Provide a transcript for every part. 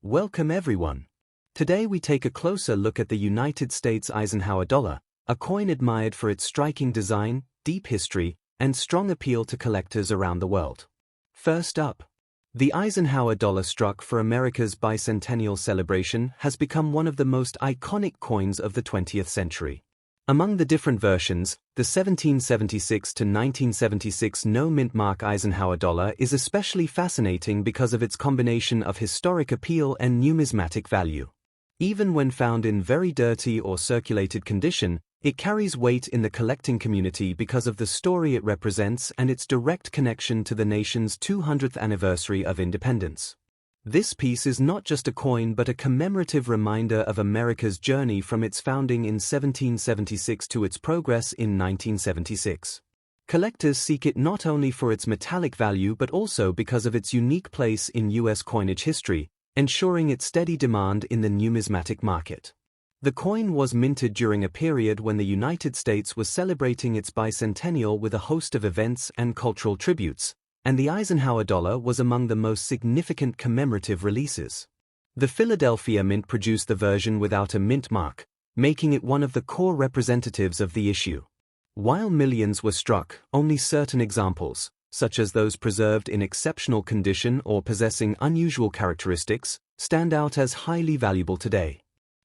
Welcome everyone. Today we take a closer look at the United States Eisenhower dollar, a coin admired for its striking design, deep history, and strong appeal to collectors around the world. First up, the Eisenhower dollar struck for America's bicentennial celebration has become one of the most iconic coins of the 20th century. Among the different versions, the 1776 to 1976 no-mint mark Eisenhower dollar is especially fascinating because of its combination of historic appeal and numismatic value. Even when found in very dirty or circulated condition, it carries weight in the collecting community because of the story it represents and its direct connection to the nation's 200th anniversary of independence. This piece is not just a coin but a commemorative reminder of America's journey from its founding in 1776 to its progress in 1976. Collectors seek it not only for its metallic value but also because of its unique place in U.S. coinage history, ensuring its steady demand in the numismatic market. The coin was minted during a period when the United States was celebrating its bicentennial with a host of events and cultural tributes, and the Eisenhower dollar was among the most significant commemorative releases. The Philadelphia Mint produced the version without a mint mark, making it one of the core representatives of the issue. While millions were struck, only certain examples, such as those preserved in exceptional condition or possessing unusual characteristics, stand out as highly valuable today.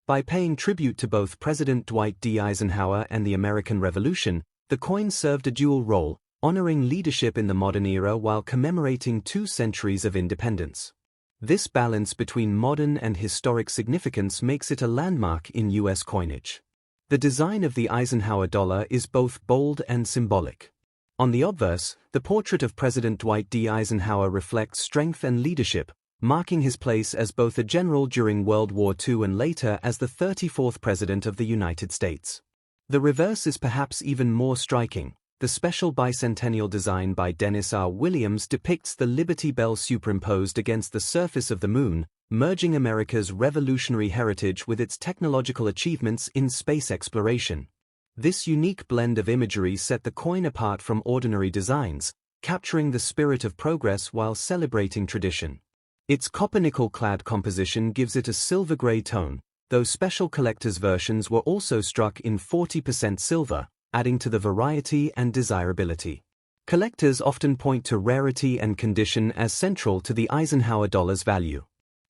By paying tribute to both President Dwight D. Eisenhower and the American Revolution, the coin served a dual role, honoring leadership in the modern era while commemorating 2 centuries of independence. This balance between modern and historic significance makes it a landmark in U.S. coinage. The design of the Eisenhower dollar is both bold and symbolic. On the obverse, the portrait of President Dwight D. Eisenhower reflects strength and leadership, marking his place as both a general during World War II and later as the 34th President of the United States. The reverse is perhaps even more striking. The special bicentennial design by Dennis R. Williams depicts the Liberty Bell superimposed against the surface of the moon, merging America's revolutionary heritage with its technological achievements in space exploration. This unique blend of imagery set the coin apart from ordinary designs, capturing the spirit of progress while celebrating tradition. Its copper-nickel-clad composition gives it a silver-gray tone, though special collector's versions were also struck in 40% silver, adding to the variety and desirability. Collectors often point to rarity and condition as central to the Eisenhower dollar's value.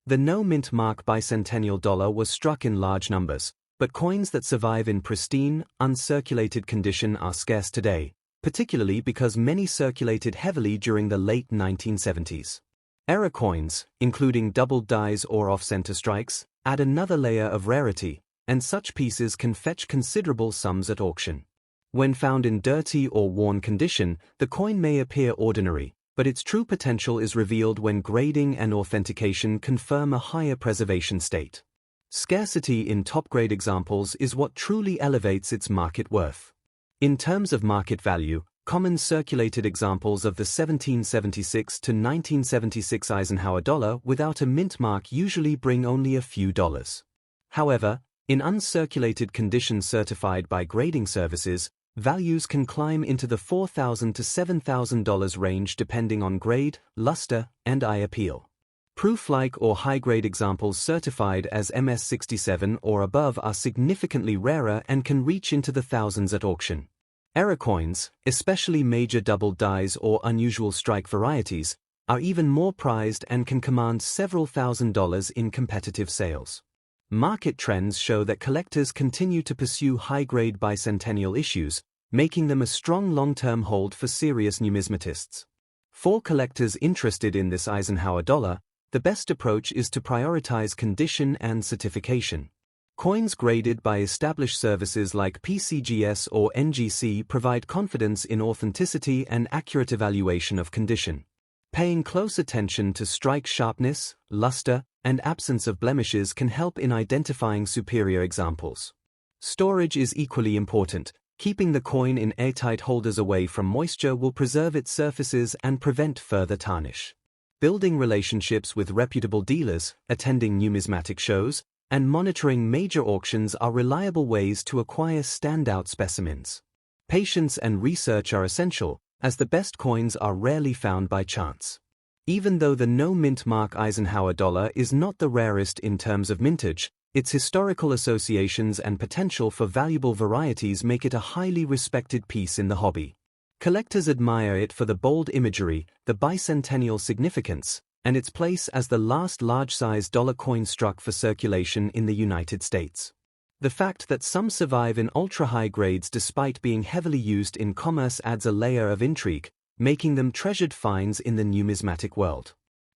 The no-mint mark bicentennial dollar was struck in large numbers, but coins that survive in pristine, uncirculated condition are scarce today, particularly because many circulated heavily during the late 1970s. Error coins, including doubled dies or off-center strikes, add another layer of rarity, and such pieces can fetch considerable sums at auction. When found in dirty or worn condition, the coin may appear ordinary, but its true potential is revealed when grading and authentication confirm a higher preservation state. Scarcity in top-grade examples is what truly elevates its market worth. In terms of market value, common circulated examples of the 1776 to 1976 Eisenhower dollar without a mint mark usually bring only a few dollars. However, in uncirculated condition certified by grading services, values can climb into the $4,000 to $7,000 range depending on grade, luster, and eye appeal. Proof-like or high-grade examples certified as MS67 or above are significantly rarer and can reach into the thousands at auction. Error coins, especially major double dies or unusual strike varieties, are even more prized and can command several $1,000s in competitive sales. Market trends show that collectors continue to pursue high-grade bicentennial issues, making them a strong long-term hold for serious numismatists. For collectors interested in this Eisenhower dollar, the best approach is to prioritize condition and certification. Coins graded by established services like PCGS or NGC provide confidence in authenticity and accurate evaluation of condition. Paying close attention to strike sharpness, luster, and absence of blemishes can help in identifying superior examples. Storage is equally important. Keeping the coin in airtight holders away from moisture will preserve its surfaces and prevent further tarnish. Building relationships with reputable dealers, attending numismatic shows, and monitoring major auctions are reliable ways to acquire standout specimens. Patience and research are essential, as the best coins are rarely found by chance. Even though the no-mint mark Eisenhower dollar is not the rarest in terms of mintage, its historical associations and potential for valuable varieties make it a highly respected piece in the hobby. Collectors admire it for the bold imagery, the bicentennial significance, and its place as the last large-size dollar coin struck for circulation in the United States. The fact that some survive in ultra-high grades despite being heavily used in commerce adds a layer of intrigue, making them treasured finds in the numismatic world.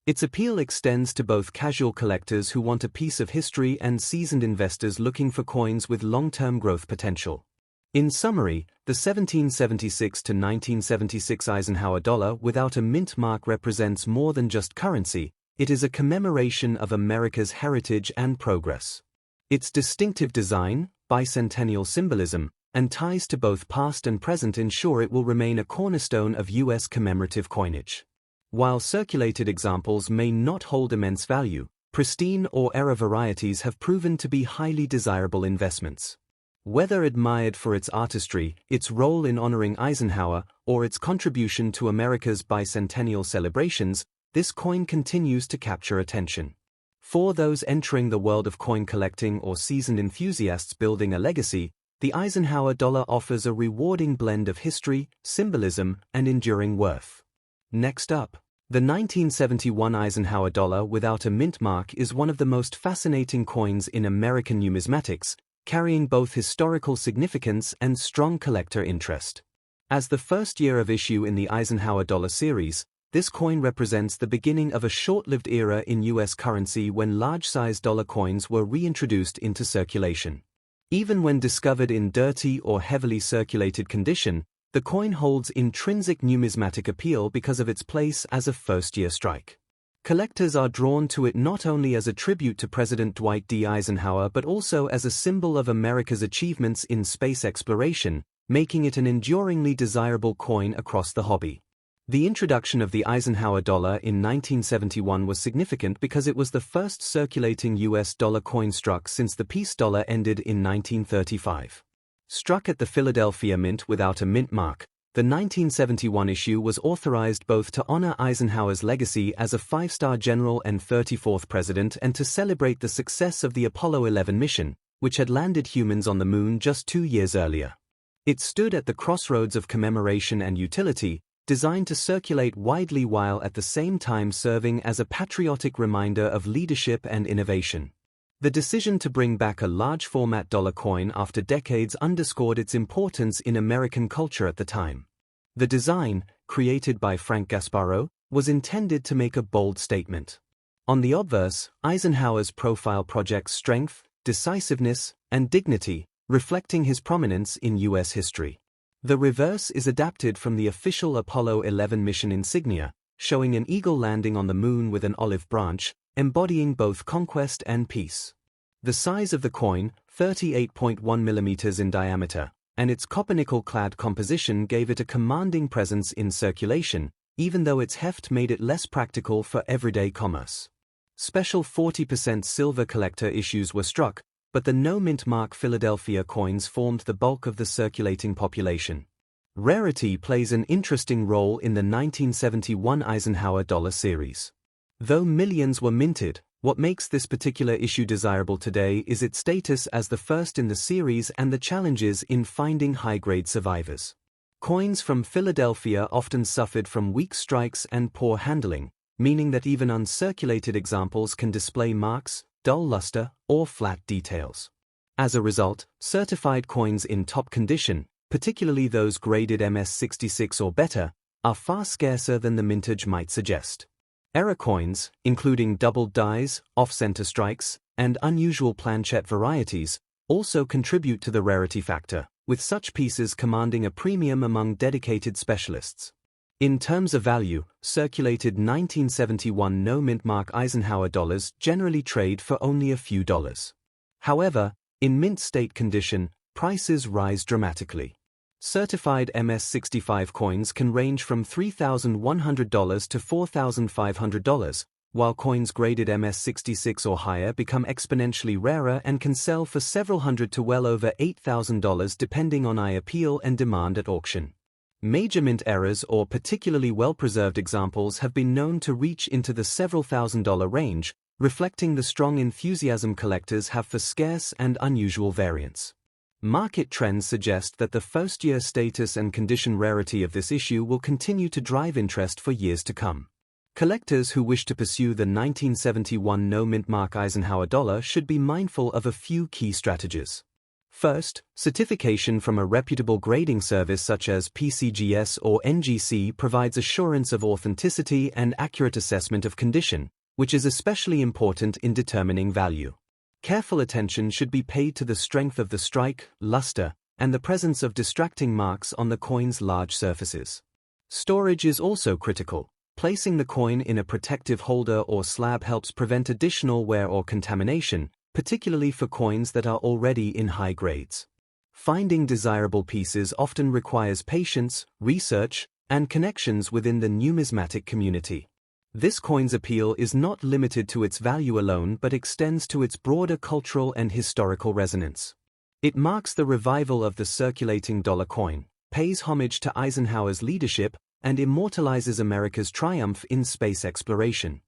Its appeal extends to both casual collectors who want a piece of history and seasoned investors looking for coins with long-term growth potential. In summary, the 1776 to 1976 Eisenhower dollar without a mint mark represents more than just currency, it is a commemoration of America's heritage and progress. Its distinctive design, bicentennial symbolism, and ties to both past and present ensure it will remain a cornerstone of U.S. commemorative coinage. While circulated examples may not hold immense value, pristine or error varieties have proven to be highly desirable investments. Whether admired for its artistry, its role in honoring Eisenhower, or its contribution to America's bicentennial celebrations, this coin continues to capture attention. For those entering the world of coin collecting or seasoned enthusiasts building a legacy, the Eisenhower dollar offers a rewarding blend of history, symbolism, and enduring worth. Next up, the 1971 Eisenhower dollar without a mint mark is one of the most fascinating coins in American numismatics, carrying both historical significance and strong collector interest. As the first year of issue in the Eisenhower dollar series, this coin represents the beginning of a short-lived era in U.S. currency when large-size dollar coins were reintroduced into circulation. Even when discovered in dirty or heavily circulated condition, the coin holds intrinsic numismatic appeal because of its place as a first-year strike. Collectors are drawn to it not only as a tribute to President Dwight D. Eisenhower but also as a symbol of America's achievements in space exploration, making it an enduringly desirable coin across the hobby. The introduction of the Eisenhower dollar in 1971 was significant because it was the first circulating U.S. dollar coin struck since the peace dollar ended in 1935. Struck at the Philadelphia Mint without a mint mark, the 1971 issue was authorized both to honor Eisenhower's legacy as a five-star general and 34th president and to celebrate the success of the Apollo 11 mission, which had landed humans on the moon just 2 years earlier. It stood at the crossroads of commemoration and utility, designed to circulate widely while at the same time serving as a patriotic reminder of leadership and innovation. The decision to bring back a large-format dollar coin after decades underscored its importance in American culture at the time. The design, created by Frank Gasparro, was intended to make a bold statement. On the obverse, Eisenhower's profile projects strength, decisiveness, and dignity, reflecting his prominence in U.S. history. The reverse is adapted from the official Apollo 11 mission insignia, showing an eagle landing on the moon with an olive branch, embodying both conquest and peace. The size of the coin, 38.1 mm in diameter, and its copper-nickel-clad composition gave it a commanding presence in circulation, even though its heft made it less practical for everyday commerce. Special 40% silver collector issues were struck, but the no-mint mark Philadelphia coins formed the bulk of the circulating population. Rarity plays an interesting role in the 1971 Eisenhower dollar series. Though millions were minted, what makes this particular issue desirable today is its status as the first in the series and the challenges in finding high-grade survivors. Coins from Philadelphia often suffered from weak strikes and poor handling, meaning that even uncirculated examples can display marks, dull luster, or flat details. As a result, certified coins in top condition, particularly those graded MS66 or better, are far scarcer than the mintage might suggest. Error coins, including doubled dies, off-center strikes, and unusual planchette varieties, also contribute to the rarity factor, with such pieces commanding a premium among dedicated specialists. In terms of value, circulated 1971 no-mint mark Eisenhower dollars generally trade for only a few dollars. However, in mint state condition, prices rise dramatically. Certified MS65 coins can range from $3,100 to $4,500, while coins graded MS66 or higher become exponentially rarer and can sell for several hundred to well over $8,000 depending on eye appeal and demand at auction. Major mint errors or particularly well-preserved examples have been known to reach into the several $1,000 range, reflecting the strong enthusiasm collectors have for scarce and unusual variants. Market trends suggest that the first-year status and condition rarity of this issue will continue to drive interest for years to come. Collectors who wish to pursue the 1971 no-mint mark Eisenhower dollar should be mindful of a few key strategies. First, certification from a reputable grading service such as PCGS or NGC provides assurance of authenticity and accurate assessment of condition, which is especially important in determining value. Careful attention should be paid to the strength of the strike, luster, and the presence of distracting marks on the coin's large surfaces. Storage is also critical. Placing the coin in a protective holder or slab helps prevent additional wear or contamination, particularly for coins that are already in high grades. Finding desirable pieces often requires patience, research, and connections within the numismatic community. This coin's appeal is not limited to its value alone but extends to its broader cultural and historical resonance. It marks the revival of the circulating dollar coin, pays homage to Eisenhower's leadership, and immortalizes America's triumph in space exploration.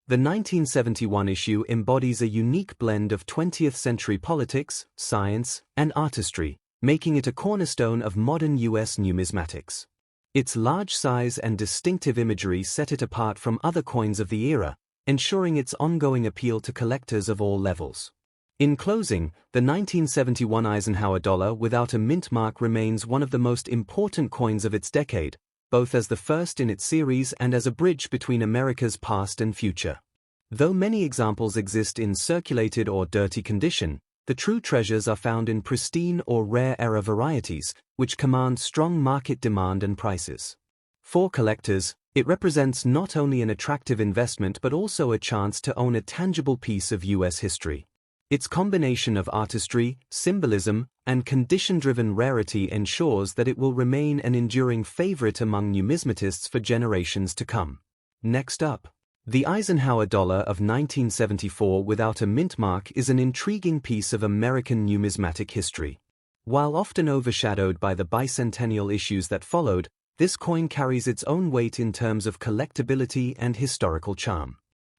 The 1971 issue embodies a unique blend of 20th-century politics, science, and artistry, making it a cornerstone of modern U.S. numismatics. Its large size and distinctive imagery set it apart from other coins of the era, ensuring its ongoing appeal to collectors of all levels. In closing, the 1971 Eisenhower dollar without a mint mark remains one of the most important coins of its decade, both as the first in its series and as a bridge between America's past and future. Though many examples exist in circulated or dirty condition, the true treasures are found in pristine or rare era varieties, which command strong market demand and prices. For collectors, it represents not only an attractive investment but also a chance to own a tangible piece of U.S. history. Its combination of artistry, symbolism, and condition-driven rarity ensures that it will remain an enduring favorite among numismatists for generations to come. Next up, the Eisenhower dollar of 1974 without a mint mark is an intriguing piece of American numismatic history. While often overshadowed by the bicentennial issues that followed, this coin carries its own weight in terms of collectability and historical charm.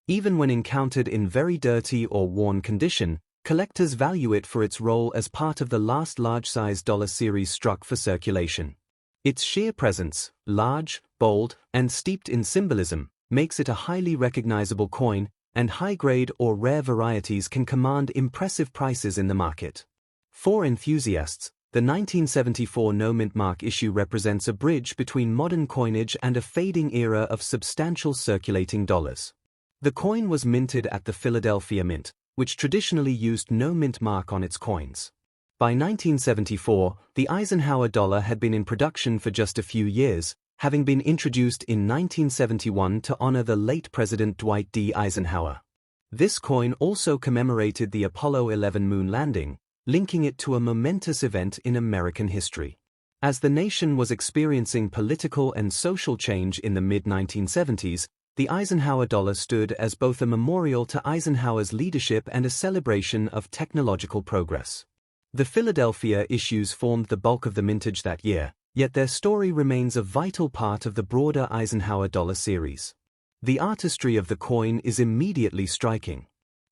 Even when encountered in very dirty or worn condition, collectors value it for its role as part of the last large-size dollar series struck for circulation. Its sheer presence, large, bold, and steeped in symbolism, makes it a highly recognizable coin, and high-grade or rare varieties can command impressive prices in the market. For enthusiasts, the 1974 no-mint mark issue represents a bridge between modern coinage and a fading era of substantial circulating dollars. The coin was minted at the Philadelphia Mint, which traditionally used no mint mark on its coins. By 1974, the Eisenhower dollar had been in production for just a few years, having been introduced in 1971 to honor the late President Dwight D. Eisenhower. This coin also commemorated the Apollo 11 moon landing, linking it to a momentous event in American history. As the nation was experiencing political and social change in the mid-1970s, the Eisenhower dollar stood as both a memorial to Eisenhower's leadership and a celebration of technological progress. The Philadelphia issues formed the bulk of the mintage that year, yet their story remains a vital part of the broader Eisenhower dollar series. The artistry of the coin is immediately striking.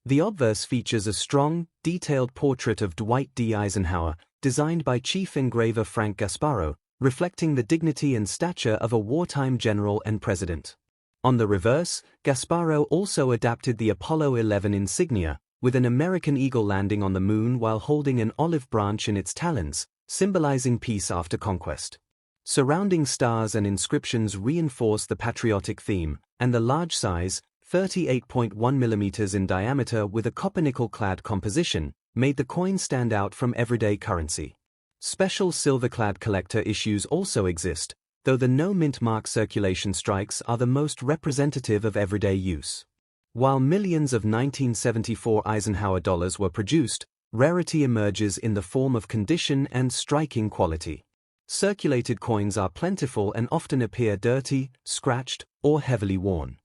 The obverse features a strong, detailed portrait of Dwight D. Eisenhower, designed by chief engraver Frank Gasparo, reflecting the dignity and stature of a wartime general and president. On the reverse, Gasparo also adapted the Apollo 11 insignia, with an American eagle landing on the moon while holding an olive branch in its talons, symbolizing peace after conquest. Surrounding stars and inscriptions reinforce the patriotic theme, and the large size, 38.1 mm in diameter with a copper-nickel-clad composition, made the coin stand out from everyday currency. Special silver-clad collector issues also exist, though the no-mint mark circulation strikes are the most representative of everyday use. While millions of 1974 Eisenhower dollars were produced, rarity emerges in the form of condition and striking quality. Circulated coins are plentiful and often appear dirty, scratched, or heavily worn.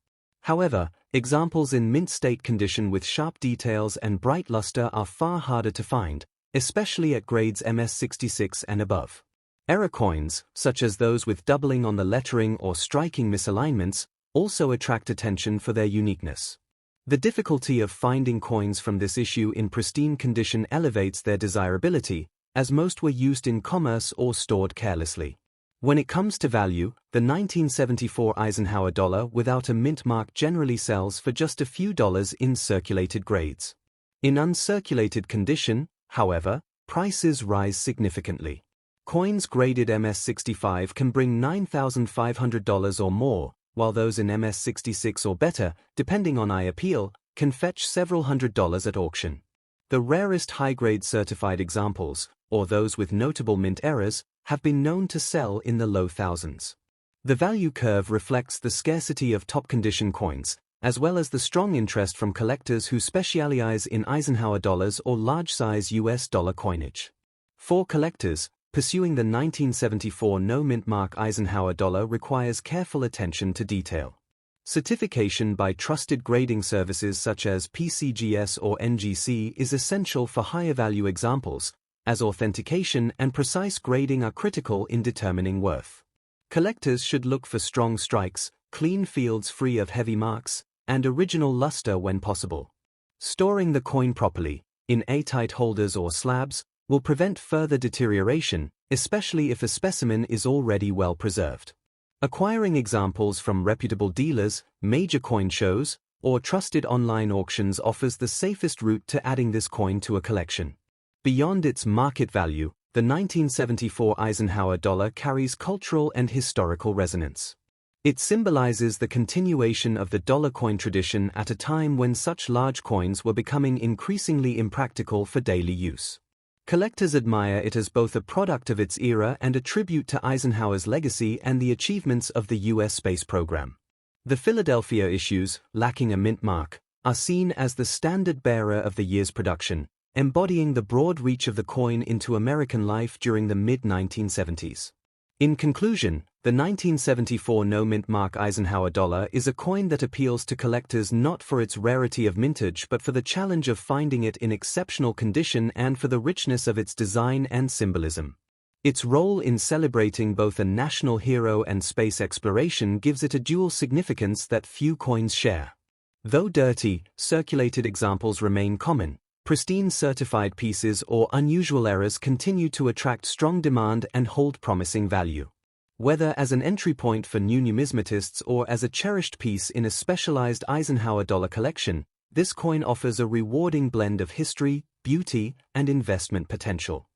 However, examples in mint state condition with sharp details and bright luster are far harder to find, especially at grades MS66 and above. Error coins, such as those with doubling on the lettering or striking misalignments, also attract attention for their uniqueness. The difficulty of finding coins from this issue in pristine condition elevates their desirability, as most were used in commerce or stored carelessly. When it comes to value, the 1974 Eisenhower dollar without a mint mark generally sells for just a few dollars in circulated grades. In uncirculated condition, however, prices rise significantly. Coins graded MS-65 can bring $9,500 or more, while those in MS-66 or better, depending on eye appeal, can fetch several $100s at auction. The rarest high-grade certified examples, or those with notable mint errors, have been known to sell in the low thousands. The value curve reflects the scarcity of top-condition coins, as well as the strong interest from collectors who specialize in Eisenhower dollars or large-size US dollar coinage. For collectors, pursuing the 1974 no-mint mark Eisenhower dollar requires careful attention to detail. Certification by trusted grading services such as PCGS or NGC is essential for higher-value examples, as authentication and precise grading are critical in determining worth. Collectors should look for strong strikes, clean fields free of heavy marks, and original luster when possible. Storing the coin properly, in airtight holders or slabs, will prevent further deterioration, especially if a specimen is already well preserved. Acquiring examples from reputable dealers, major coin shows, or trusted online auctions offers the safest route to adding this coin to a collection. Beyond its market value, the 1974 Eisenhower dollar carries cultural and historical resonance. It symbolizes the continuation of the dollar coin tradition at a time when such large coins were becoming increasingly impractical for daily use. Collectors admire it as both a product of its era and a tribute to Eisenhower's legacy and the achievements of the U.S. space program. The Philadelphia issues, lacking a mint mark, are seen as the standard bearer of the year's production, embodying the broad reach of the coin into American life during the mid-1970s. In conclusion, the 1974 no-mint mark Eisenhower dollar is a coin that appeals to collectors not for its rarity of mintage but for the challenge of finding it in exceptional condition and for the richness of its design and symbolism. Its role in celebrating both a national hero and space exploration gives it a dual significance that few coins share. Though dirty, circulated examples remain common, pristine certified pieces or unusual errors continue to attract strong demand and hold promising value. Whether as an entry point for new numismatists or as a cherished piece in a specialized Eisenhower dollar collection, this coin offers a rewarding blend of history, beauty, and investment potential.